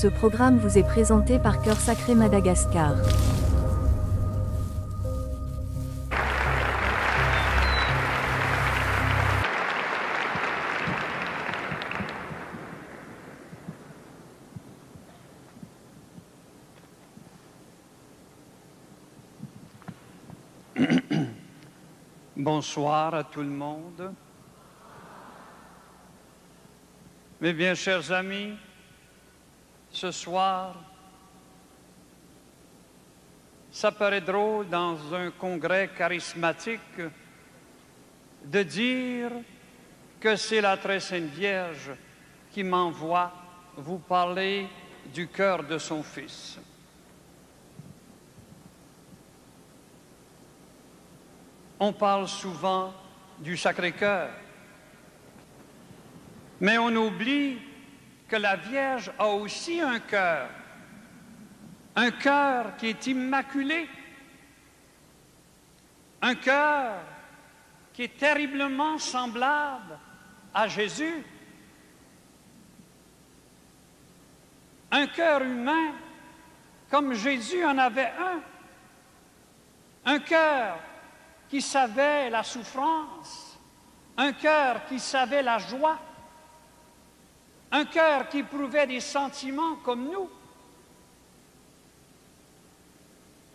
Ce programme vous est présenté par Cœur Sacré Madagascar. Bonsoir à tout le monde. Mes bien chers amis, ce soir, ça paraît drôle dans un congrès charismatique de dire que c'est la Très Sainte Vierge qui m'envoie vous parler du cœur de son Fils. On parle souvent du Sacré-Cœur, mais on oublie que la Vierge a aussi un cœur qui est immaculé, un cœur qui est terriblement semblable à Jésus, un cœur humain comme Jésus en avait un cœur qui savait la souffrance, un cœur qui savait la joie, un cœur qui éprouvait des sentiments comme nous,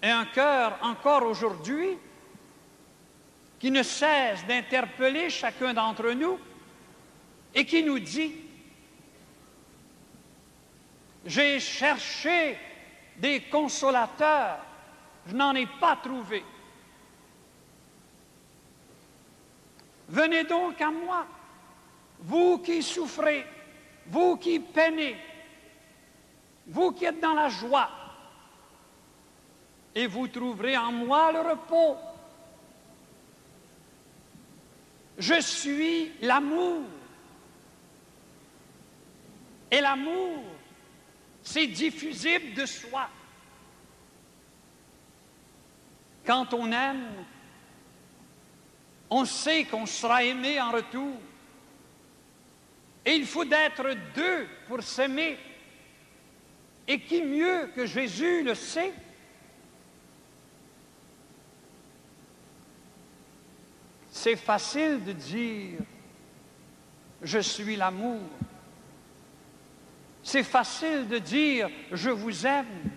et un cœur encore aujourd'hui qui ne cesse d'interpeller chacun d'entre nous et qui nous dit: j'ai cherché des consolateurs, je n'en ai pas trouvé. Venez donc à moi, vous qui souffrez, vous qui peinez, vous qui êtes dans la joie, et vous trouverez en moi le repos. Je suis l'amour. Et l'amour, c'est diffusible de soi. Quand on aime, on sait qu'on sera aimé en retour. Et il faut d'être deux pour s'aimer. Et qui mieux que Jésus le sait? C'est facile de dire « je suis l'amour ». C'est facile de dire « je vous aime ».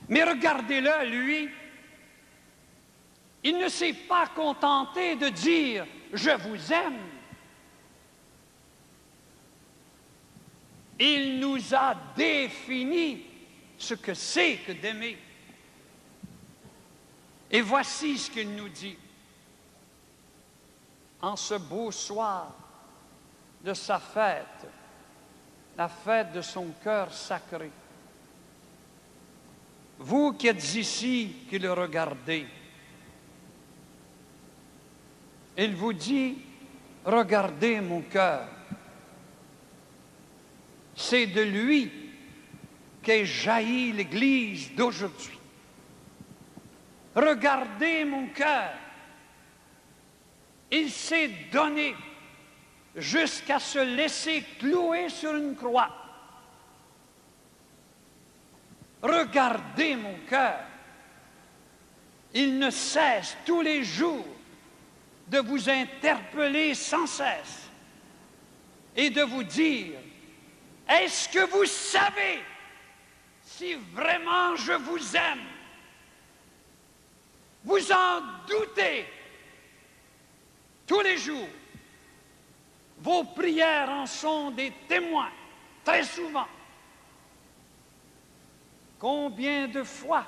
Mais regardez-le, lui, il ne s'est pas contenté de dire « je vous aime ». Il nous a défini ce que c'est que d'aimer. Et voici ce qu'il nous dit. En ce beau soir de sa fête, la fête de son cœur sacré, vous qui êtes ici, qui le regardez, il vous dit, regardez mon cœur. C'est de lui qu'est jaillie l'Église d'aujourd'hui. Regardez mon cœur. Il s'est donné jusqu'à se laisser clouer sur une croix. Regardez mon cœur. Il ne cesse tous les jours de vous interpeller sans cesse et de vous dire: est-ce que vous savez si vraiment je vous aime? Vous en doutez tous les jours. Vos prières en sont des témoins, très souvent. Combien de fois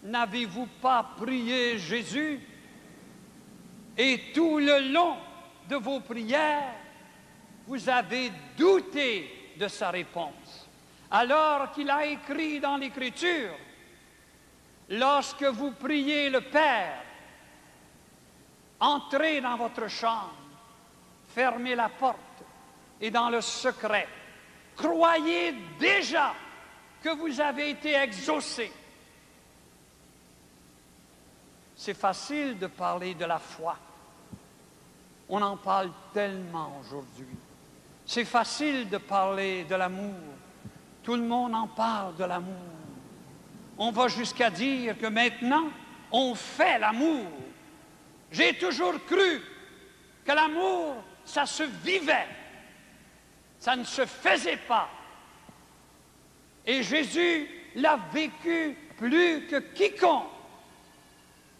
n'avez-vous pas prié Jésus et tout le long de vos prières, vous avez douté de sa réponse, alors qu'il a écrit dans l'Écriture: lorsque vous priez le Père, entrez dans votre chambre, fermez la porte et dans le secret, croyez déjà que vous avez été exaucé. C'est facile de parler de la foi. On en parle tellement aujourd'hui. C'est facile de parler de l'amour. Tout le monde en parle de l'amour. On va jusqu'à dire que maintenant, on fait l'amour. J'ai toujours cru que l'amour, ça se vivait. Ça ne se faisait pas. Et Jésus l'a vécu plus que quiconque,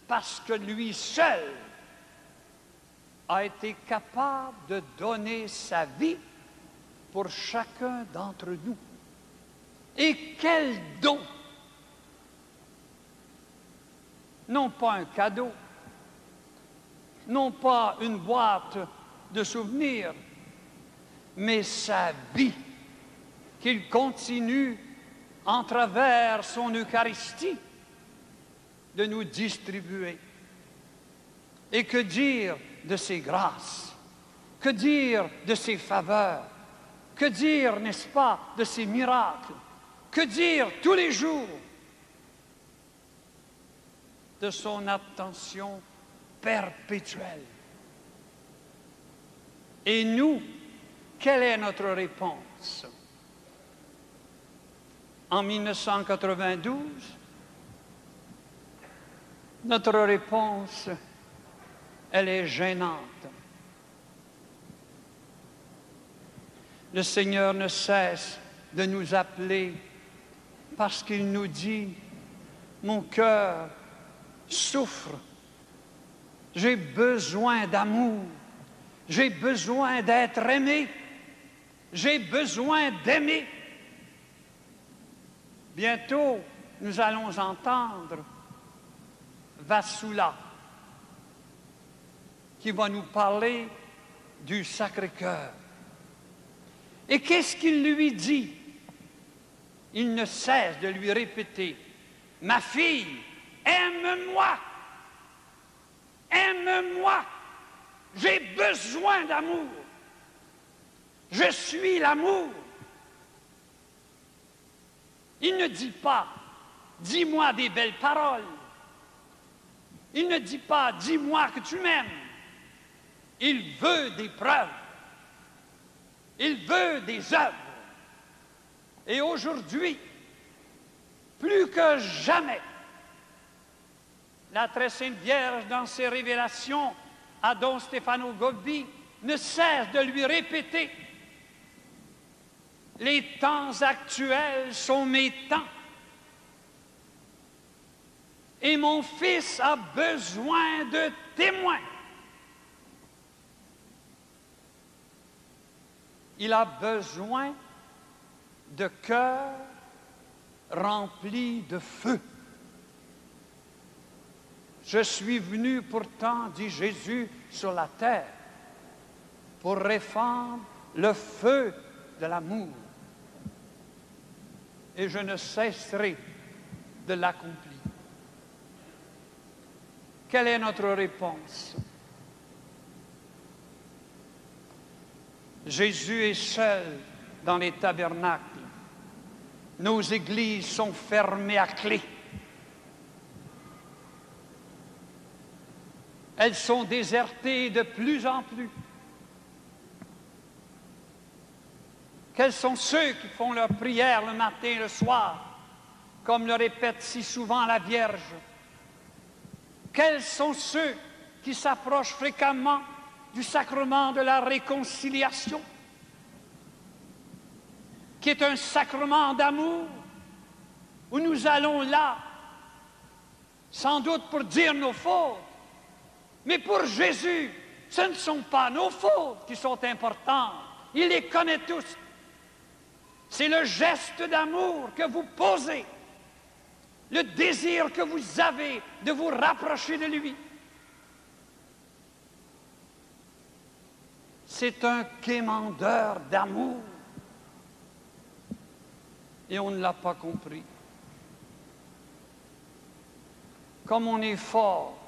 parce que lui seul a été capable de donner sa vie pour chacun d'entre nous. Et quel don! Non pas un cadeau, non pas une boîte de souvenirs, mais sa vie qu'il continue, en travers son Eucharistie, de nous distribuer. Et que dire de ses grâces? Que dire de ses faveurs? Que dire, n'est-ce pas, de ses miracles? Que dire tous les jours de son attention perpétuelle? Et nous, quelle est notre réponse? En 1992, notre réponse, elle est gênante. Le Seigneur ne cesse de nous appeler parce qu'il nous dit, mon cœur souffre, j'ai besoin d'amour, j'ai besoin d'être aimé, j'ai besoin d'aimer. Bientôt, nous allons entendre Vassula, qui va nous parler du Sacré-Cœur. Et qu'est-ce qu'il lui dit? Il ne cesse de lui répéter, « Ma fille, aime-moi! Aime-moi! J'ai besoin d'amour! Je suis l'amour! » Il ne dit pas, dis-moi des belles paroles. Il ne dit pas, dis-moi que tu m'aimes. Il veut des preuves. Il veut des œuvres. Et aujourd'hui, plus que jamais, la très sainte Vierge, dans ses révélations à Don Stefano Gobbi, ne cesse de lui répéter, les temps actuels sont mes temps. Et mon fils a besoin de témoins. Il a besoin de cœurs remplis de feu. Je suis venu pourtant, dit Jésus, sur la terre pour répandre le feu de l'amour. Et je ne cesserai de l'accomplir. Quelle est notre réponse? Jésus est seul dans les tabernacles. Nos églises sont fermées à clé. Elles sont désertées de plus en plus. Quels sont ceux qui font leur prière le matin et le soir, comme le répète si souvent la Vierge? Quels sont ceux qui s'approchent fréquemment du sacrement de la réconciliation, qui est un sacrement d'amour, où nous allons là, sans doute pour dire nos fautes, mais pour Jésus, ce ne sont pas nos fautes qui sont importantes, il les connaît tous. C'est le geste d'amour que vous posez, le désir que vous avez de vous rapprocher de lui. C'est un quémandeur d'amour. Et on ne l'a pas compris. Comme on est fort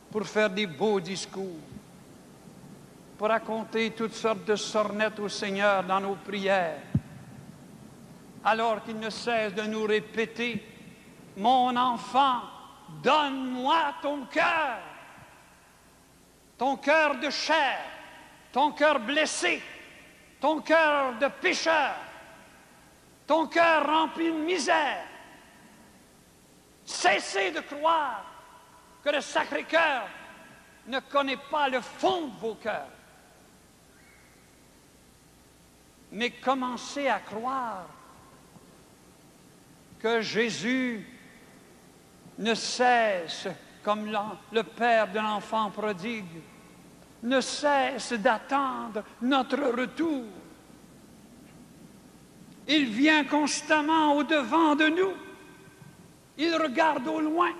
pour faire des beaux discours, pour raconter toutes sortes de sornettes au Seigneur dans nos prières, alors qu'il ne cesse de nous répéter, « Mon enfant, donne-moi ton cœur de chair, ton cœur blessé, ton cœur de pécheur, ton cœur rempli de misère. Cessez de croire que le Sacré-Cœur ne connaît pas le fond de vos cœurs. Mais commencez à croire que Jésus ne cesse, comme le Père de l'enfant prodigue, ne cesse d'attendre notre retour. Il vient constamment au-devant de nous. Il regarde au loin.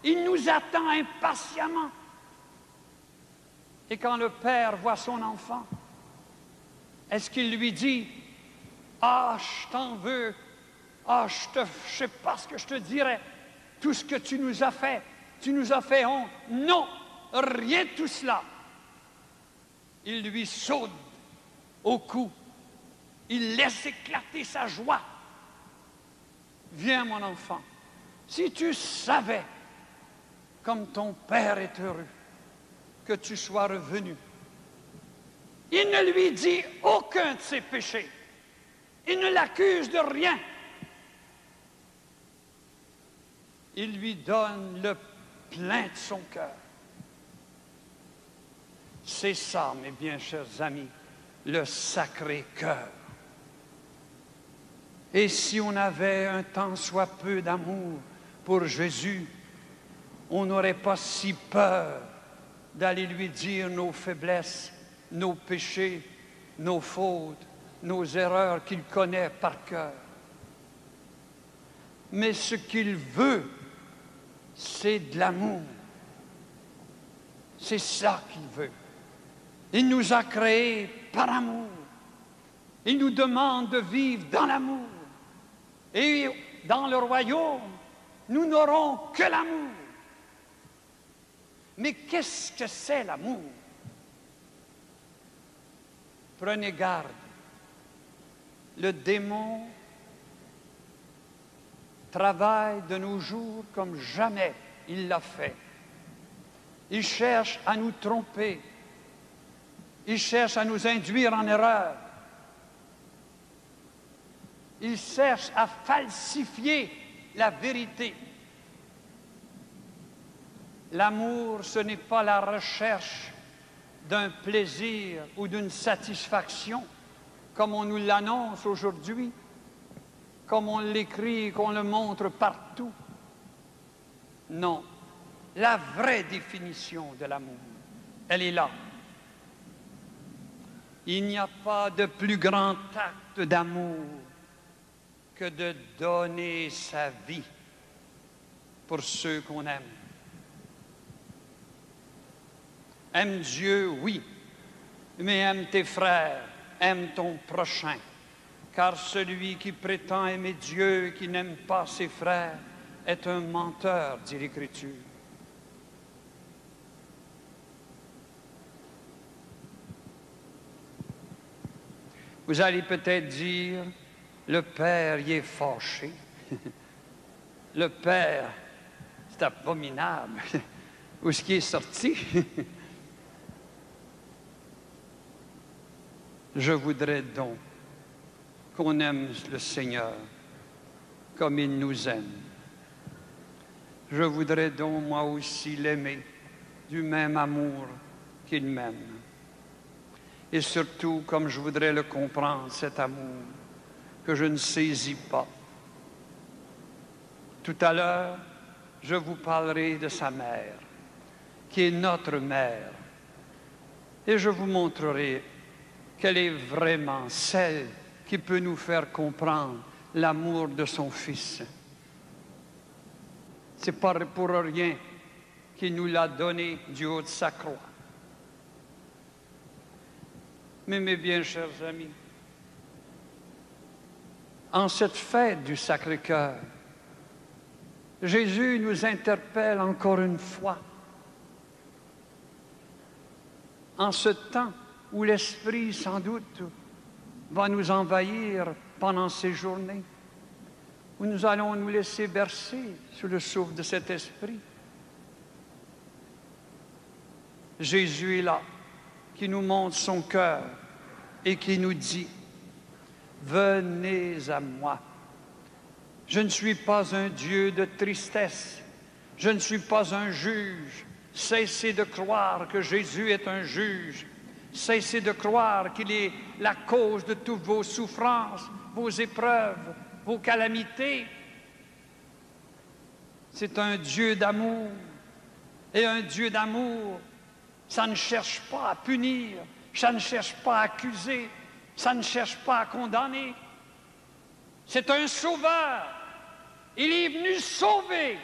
Il nous attend impatiemment. Et quand le Père voit son enfant, est-ce qu'il lui dit « Ah, je t'en veux. Ah, je ne sais pas ce que je te dirais. Tout ce que tu nous as fait honte. » Non, rien de tout cela. Il lui saute au cou. Il laisse éclater sa joie. Viens, mon enfant, si tu savais comme ton Père est heureux que tu sois revenu. Il ne lui dit aucun de ses péchés. Il ne l'accuse de rien. Il lui donne le plein de son cœur. C'est ça, mes bien chers amis, le Sacré-Cœur. Et si on avait un tant soit peu d'amour pour Jésus, on n'aurait pas si peur d'aller lui dire nos faiblesses, nos péchés, nos fautes, nos erreurs qu'il connaît par cœur. Mais ce qu'il veut, c'est de l'amour. C'est ça qu'il veut. Il nous a créés par amour. Il nous demande de vivre dans l'amour. Et dans le royaume, nous n'aurons que l'amour. Mais qu'est-ce que c'est l'amour? Prenez garde. Le démon travaille de nos jours comme jamais il l'a fait. Il cherche à nous tromper. Il cherche à nous induire en erreur. Il cherche à falsifier la vérité. L'amour, ce n'est pas la recherche d'un plaisir ou d'une satisfaction, comme on nous l'annonce aujourd'hui, comme on l'écrit, qu'on le montre partout. Non, la vraie définition de l'amour, elle est là. Il n'y a pas de plus grand acte d'amour que de donner sa vie pour ceux qu'on aime. Aime Dieu, oui, mais aime tes frères, aime ton prochain. Car celui qui prétend aimer Dieu et qui n'aime pas ses frères est un menteur, dit l'Écriture. Vous allez peut-être dire, le Père y est fâché. Le Père, c'est abominable. Où est-ce qu'il est sorti? Je voudrais donc qu'on aime le Seigneur comme il nous aime. Je voudrais donc moi aussi l'aimer du même amour qu'il m'aime. Et surtout, comme je voudrais le comprendre, cet amour que je ne saisis pas. Tout à l'heure, je vous parlerai de sa mère, qui est notre mère. Et je vous montrerai qu'elle est vraiment celle qui peut nous faire comprendre l'amour de son Fils. C'est pas pour rien qu'il nous l'a donné du haut de sa croix. Mais mes bien chers amis, en cette fête du Sacré-Cœur, Jésus nous interpelle encore une fois. En ce temps où l'Esprit, sans doute, va nous envahir pendant ces journées, où nous allons nous laisser bercer sous le souffle de cet Esprit. Jésus est là, qui nous montre son cœur, et qui nous dit, « Venez à moi. Je ne suis pas un Dieu de tristesse. Je ne suis pas un juge. Cessez de croire que Jésus est un juge. Cessez de croire qu'il est la cause de toutes vos souffrances, vos épreuves, vos calamités. C'est un Dieu d'amour. Et un Dieu d'amour, ça ne cherche pas à punir, ça ne cherche pas à accuser, ça ne cherche pas à condamner. C'est un sauveur. Il est venu sauver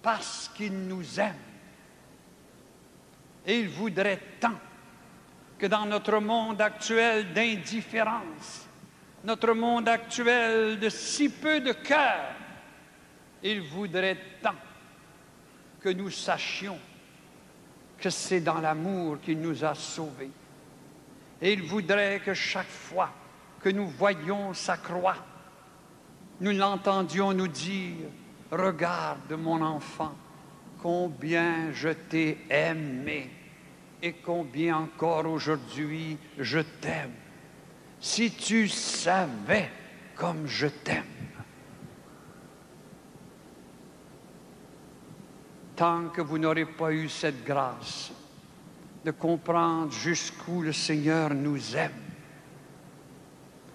parce qu'il nous aime. Et il voudrait tant que dans notre monde actuel d'indifférence, notre monde actuel de si peu de cœur, il voudrait tant que nous sachions que c'est dans l'amour qu'il nous a sauvés. Et il voudrait que chaque fois que nous voyions sa croix, nous l'entendions nous dire, « Regarde mon enfant, combien je t'ai aimé et combien encore aujourd'hui je t'aime. Si tu savais comme je t'aime. » Tant que vous n'aurez pas eu cette grâce de comprendre jusqu'où le Seigneur nous aime,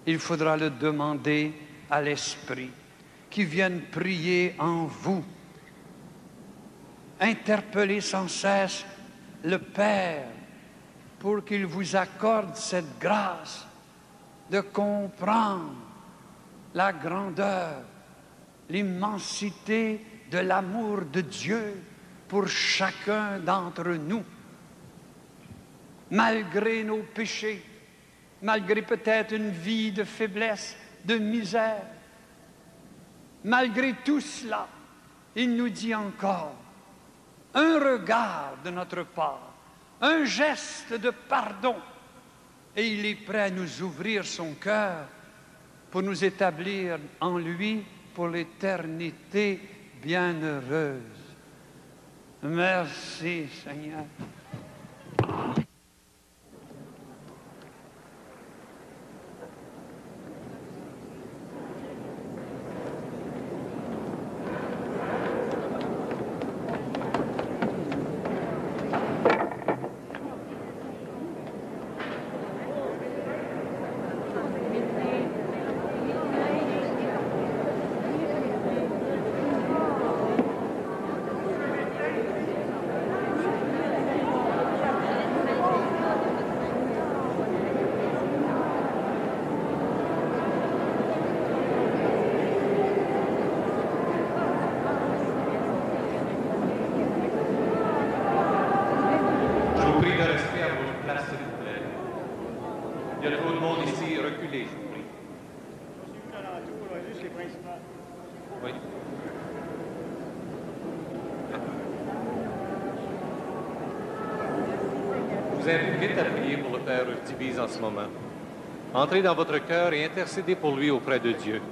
il faudra le demander à l'Esprit qui vienne prier en vous. Interpellez sans cesse le Père pour qu'il vous accorde cette grâce de comprendre la grandeur, l'immensité de l'amour de Dieu pour chacun d'entre nous. Malgré nos péchés, malgré peut-être une vie de faiblesse, de misère, malgré tout cela, il nous dit encore, un regard de notre part, un geste de pardon, et il est prêt à nous ouvrir son cœur pour nous établir en lui pour l'éternité bienheureuse. Merci, Seigneur. Je vous invite vite à prier pour le Père Urtibise en ce moment. Entrez dans votre cœur et intercédez pour lui auprès de Dieu.